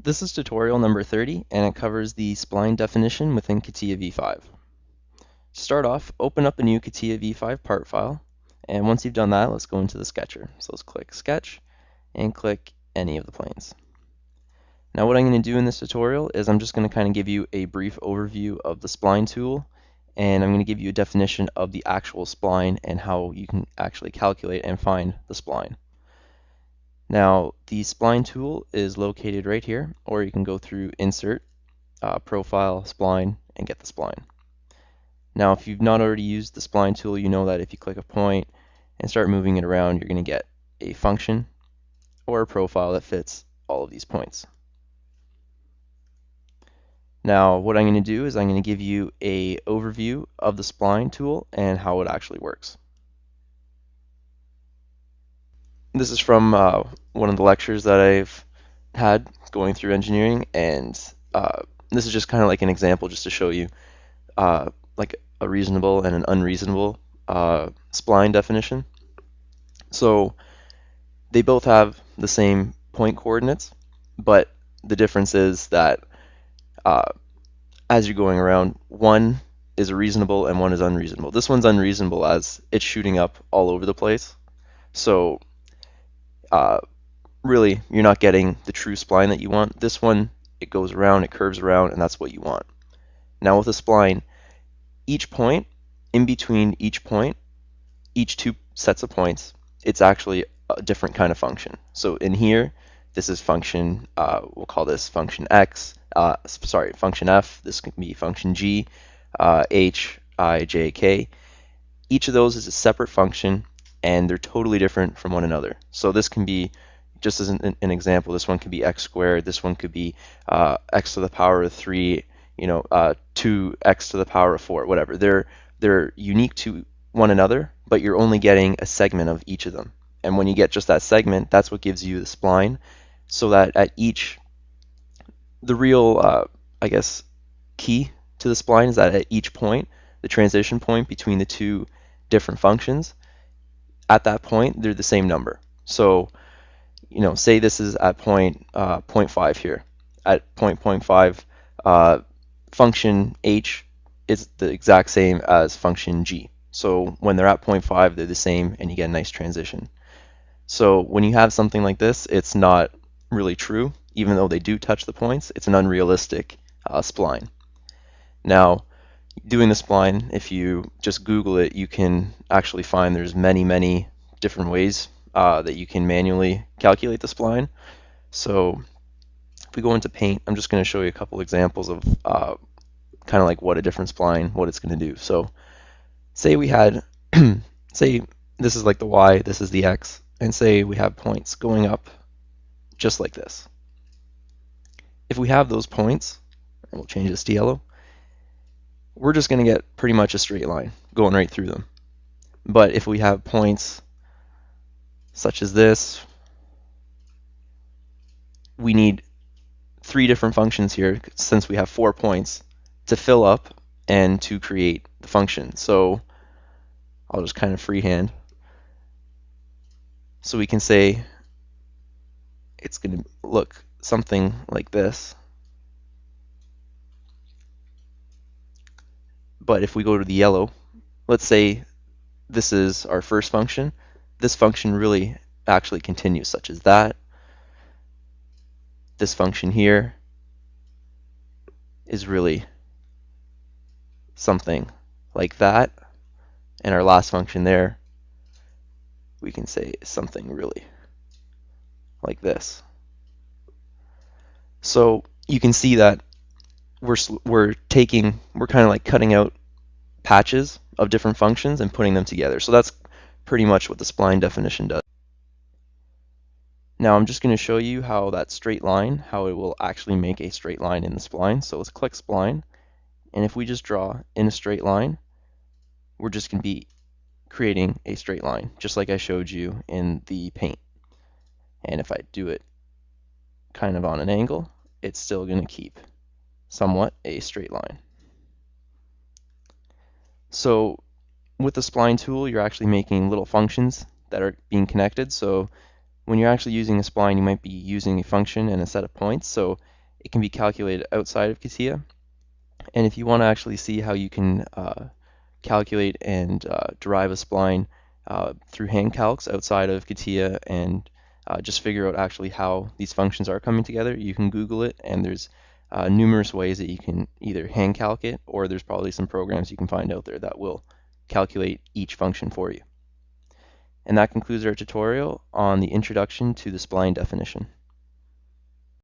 This is tutorial number 30, and it covers the spline definition within Catia V5. To start off, open up a new Catia V5 part file, and once you've done that, let's go into the sketcher. So let's click Sketch, and click any of the planes. Now what I'm going to do in this tutorial is I'm just going to kind of give you a brief overview of the spline tool, and I'm going to give you a definition of the actual spline and how you can actually calculate and find the spline. Now, the spline tool is located right here, or you can go through Insert, Profile, Spline, and get the spline. Now, if you've not already used the spline tool, you know that if you click a point and start moving it around, you're going to get a function or a profile that fits all of these points. Now, what I'm going to do is I'm going to give you an overview of the spline tool and how it actually works. This is from one of the lectures that I've had going through engineering, and this is just kind of like an example just to show you like a reasonable and an unreasonable spline definition. So they both have the same point coordinates, but the difference is that as you're going around, one is a reasonable and one is unreasonable. This one's unreasonable as it's shooting up all over the place. So really, you're not getting the true spline that you want. This one, it goes around, it curves around, and that's what you want. Now with a spline, each point, in between each point, each two sets of points, it's actually a different kind of function. So in here, this is function, we'll call this function x, function f, this can be function g, h, I, j, k. Each of those is a separate function, and they're totally different from one another. So this can be, just as an example, this one could be x squared, this one could be x to the power of 3, 2x to the power of 4, whatever. They're unique to one another, but you're only getting a segment of each of them. And when you get just that segment, that's what gives you the spline, so that at each, the real, I guess, key to the spline is that at each point, the transition point between the two different functions, at that point, they're the same number. So, say this is at point 0.5 here. At point 0.5, function h is the exact same as function g. So when they're at 0.5, they're the same, and you get a nice transition. So when you have something like this, it's not really true. Even though they do touch the points, it's an unrealistic spline. Now, doing the spline, if you just Google it, you can actually find there's many different ways that you can manually calculate the spline. So if we go into Paint, I'm just going to show you a couple examples of kind of like what a different spline, what it's going to do. So say we had, say this is like the y, this is the x, and say we have points going up just like this. If we have those points, and we'll change this to yellow, we're just going to get pretty much a straight line going right through them. But if we have points such as this, we need 3 different functions here, since we have 4 points, to fill up and to create the function. So I'll just kind of freehand. So we can say it's going to look something like this. But if we go to the yellow, let's say this is our first function. This function really actually continues, such as that. This function here is really something like that. And our last function there, we can say is something really like this. So you can see that we're kind of like cutting out patches of different functions and putting them together. So that's pretty much what the spline definition does. Now I'm just going to show you how that straight line, how it will actually make a straight line in the spline. So let's click Spline, and if we just draw in a straight line, we're just going to be creating a straight line, just like I showed you in the Paint. And if I do it kind of on an angle, it's still going to keep somewhat a straight line. So with the spline tool, you're actually making little functions that are being connected. So when you're actually using a spline, you might be using a function and a set of points. So it can be calculated outside of Catia. And if you want to actually see how you can calculate and derive a spline through hand calcs outside of Catia and just figure out actually how these functions are coming together, you can Google it, and there's numerous ways that you can either hand calc it, or there's probably some programs you can find out there that will calculate each function for you. And that concludes our tutorial on the introduction to the spline definition.